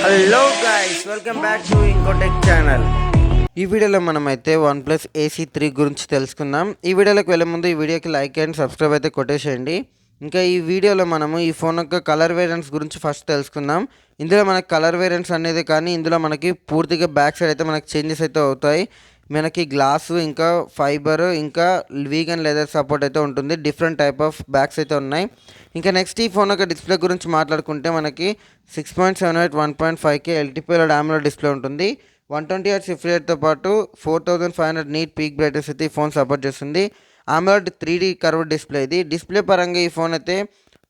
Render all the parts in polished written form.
Hello guys, welcome back to ఇంకోటెక్ channel. ఈ వీడియోలో మనమైతే OnePlus AC3 గురించి తెలుసుకుందాం. ఈ వీడియోలోకి వెళ్ళే ముందు ఈ వీడియోకి లైక్ అండ్ సబ్స్క్రైబ్ అయితే కొట్టేసేయండి. ఇంకా ఈ వీడియోలో మనము ఈ ఫోన్ యొక్క కలర్ వేరియంట్స్ గురించి ఫస్ట్ తెలుసుకుందాం. ఇందులో మనకి కలర్ వేరియంట్స్ అనేది కానీ ఇందులో మనకి పూర్తిగా బ్యాక్ సైడ్ అయితే మనకి చేంజెస్ అయితే అవుతాయి. మనకి గ్లాసు ఇంకా ఫైబర్ ఇంకా వీగన్ లెదర్ సపోర్ట్ అయితే ఉంటుంది. డిఫరెంట్ టైప్ ఆఫ్ బ్యాగ్స్ అయితే ఉన్నాయి. ఇంకా నెక్స్ట్ ఈ ఫోన్ యొక్క డిస్ప్లే గురించి మాట్లాడుకుంటే మనకి 6.78 1.5K ఎల్టీపీఎల్ AMOLED డిస్ప్లే ఉంటుంది. 120Hz రిఫ్రెష్ రేట్తో పాటు 4500 నీట్ పీక్ బ్రైట్నెస్ అయితే ఈ ఫోన్ సపోర్ట్ చేస్తుంది. AMOLED 3D curved display. ఇది డిస్ప్లే పరంగా ఈ ఫోన్ అయితే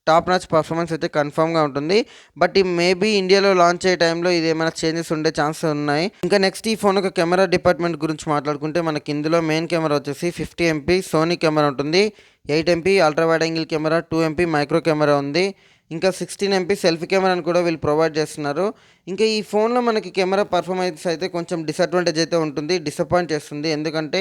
టాప్ నాచ్ పర్ఫార్మెన్స్ అయితే కన్ఫర్మ్గా ఉంటుంది. బట్ ఈ మేబీ ఇండియాలో లాంచ్ అయ్యే టైంలో ఇది ఏమైనా చేంజెస్ ఉండే ఛాన్సెస్ ఉన్నాయి. ఇంకా నెక్స్ట్ ఈ ఫోన్ ఒక కెమెరా డిపార్ట్మెంట్ గురించి మాట్లాడుకుంటే మనకి ఇందులో మెయిన్ కెమెరా వచ్చేసి 50 MP సోనీ కెమెరా ఉంటుంది. 8 MP ultra wide angle camera, 2 MP micro camera ఉంది. ఇంకా 16 MP సెల్ఫీ కెమెరాని కూడా వీళ్ళు ప్రొవైడ్ చేస్తున్నారు. ఇంకా ఈ ఫోన్లో మనకి కెమెరా పర్ఫార్మెన్స్ అయితే కొంచెం డిసడ్వాంటేజ్ అయితే ఉంటుంది, డిసప్పాయింట్ చేస్తుంది. ఎందుకంటే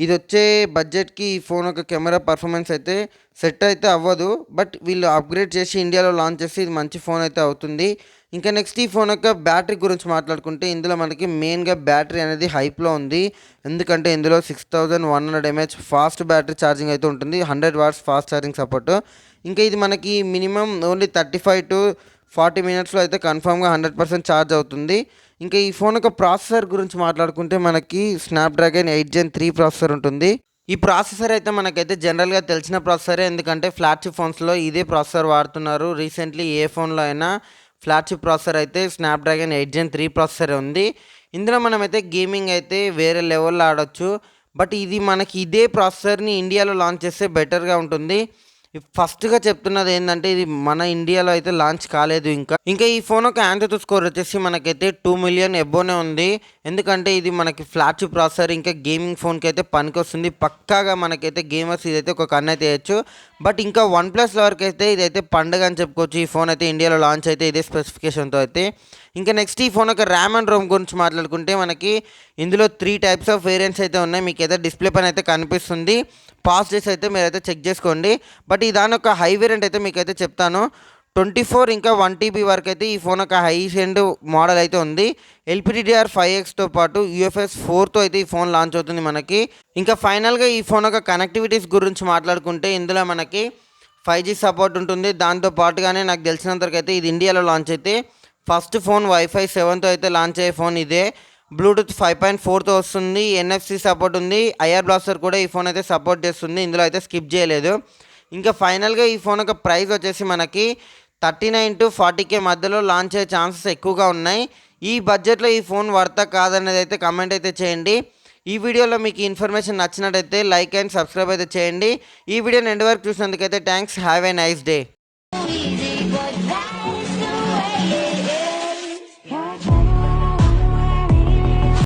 ఇది వచ్చే బడ్జెట్కి ఈ ఫోన్ యొక్క కెమెరా పర్ఫార్మెన్స్ అయితే సెట్ అయితే అవ్వదు. బట్ వీళ్ళు అప్గ్రేడ్ చేసి ఇండియాలో లాంచ్ చేసి ఇది మంచి ఫోన్ అయితే అవుతుంది. ఇంకా నెక్స్ట్ ఈ ఫోన్ యొక్క బ్యాటరీ గురించి మాట్లాడుకుంటే ఇందులో మనకి మెయిన్గా బ్యాటరీ అనేది హైప్లో ఉంది. ఎందుకంటే ఇందులో 6100 mAh ఫాస్ట్ బ్యాటరీ ఛార్జింగ్ అయితే ఉంటుంది. 100 watts ఫాస్ట్ ఛార్జింగ్ సపోర్ట్. ఇంకా ఇది మనకి మినిమం ఓన్లీ 35 to 40 minutesలో అయితే కన్ఫామ్గా 100% ఛార్జ్ అవుతుంది. ఇంకా ఈ ఫోన్ యొక్క ప్రాసెసర్ గురించి మాట్లాడుకుంటే మనకి స్నాప్డ్రాగన్ 8 Gen 3 ప్రాసెసర్ ఉంటుంది. ఈ ప్రాసెసర్ అయితే మనకైతే జనరల్గా తెలిసిన ప్రాసెసరే, ఎందుకంటే ఫ్లాగ్షిప్ ఫోన్స్లో ఇదే ప్రాసెసర్ వాడుతున్నారు. రీసెంట్లీ ఏ ఫోన్లో అయినా ఫ్లాగ్షిప్ ప్రాసెసర్ అయితే స్నాప్డ్రాగన్ 8 Gen 3 ప్రాసెసర్ ఉంది. ఇందులో మనమైతే గేమింగ్ అయితే వేరే లెవెల్లో ఆడొచ్చు. బట్ ఇది మనకి ఇదే ప్రాసెసర్ని ఇండియాలో లాంచ్ చేస్తే బెటర్గా ఉంటుంది. ఫస్ట్గా చెప్తున్నది ఏంటంటే ఇది మన ఇండియాలో అయితే లాంచ్ కాలేదు. ఇంకా ఈ ఫోన్ ఒక ఆండ్రాయిడ్ స్కోర్ వచ్చేసి మనకైతే 2 million ఎబోనే ఉంది. ఎందుకంటే ఇది మనకి ఫ్లాగ్షిప్ ప్రాసెసర్, ఇంకా గేమింగ్ ఫోన్కి అయితే పనికి వస్తుంది. పక్కాగా మనకైతే గేమర్స్ ఇదైతే ఒక కన్ను అయితే వేయచ్చు. బట్ ఇంకా OnePlus వరకు అయితే ఇదైతే పండుగ అని చెప్పుకోవచ్చు. ఈ ఫోన్ అయితే ఇండియాలో లాంచ్ అయితే ఇదే స్పెసిఫికేషన్తో అయితే. ఇంకా నెక్స్ట్ ఈ ఫోన్ యొక్క ర్యామ్ అండ్ రోమ్ గురించి మాట్లాడుకుంటే మనకి ఇందులో 3 types ఆఫ్ వేరియంట్స్ అయితే ఉన్నాయి. మీకు అయితే డిస్ప్లే పైన అయితే కనిపిస్తుంది. పాస్ చేసి అయితే మీరైతే చెక్ చేసుకోండి. బట్ ఈ దాని యొక్క హై వేరియంట్ అయితే మీకైతే చెప్తాను. 24 ఇంకా 1 TB వరకు అయితే ఈ ఫోన్ యొక్క హై ఎండ్ మోడల్ అయితే ఉంది. LPDDR5Xతో పాటు UFS 4తో అయితే ఈ ఫోన్ లాంచ్ అవుతుంది మనకి. ఇంకా ఫైనల్గా ఈ ఫోన్ యొక్క కనెక్టివిటీస్ గురించి మాట్లాడుకుంటే ఇందులో మనకి 5G సపోర్ట్ ఉంటుంది. దాంతో పాటుగానే నాకు తెలిసినంతవరకు అయితే ఇది ఇండియాలో లాంచ్ అయితే ఫస్ట్ ఫోన్ Wi-Fi 7తో అయితే లాంచ్ అయ్యే ఫోన్ ఇదే. బ్లూటూత్ 5.4తో వస్తుంది. NFC సపోర్ట్ ఉంది. IR బ్లాస్టర్ కూడా ఈ ఫోన్ అయితే సపోర్ట్ చేస్తుంది. ఇందులో అయితే స్కిప్ చేయలేదు. ఇంకా ఫైనల్గా ఈ ఫోన్ యొక్క ప్రైస్ వచ్చేసి మనకి 39 to 40K మధ్యలో లాంచ్ అయ్యే ఛాన్సెస్ ఎక్కువగా ఉన్నాయి. ఈ బడ్జెట్లో ఈ ఫోన్ వర్తా కాదనేది అయితే కమెంట్ అయితే చేయండి. ఈ వీడియోలో మీకు ఇన్ఫర్మేషన్ నచ్చినట్టయితే లైక్ అండ్ సబ్స్క్రైబ్ అయితే చేయండి. ఈ వీడియోని ఎండ్ వరకు చూసినందుకైతే thanks. Have a nice day.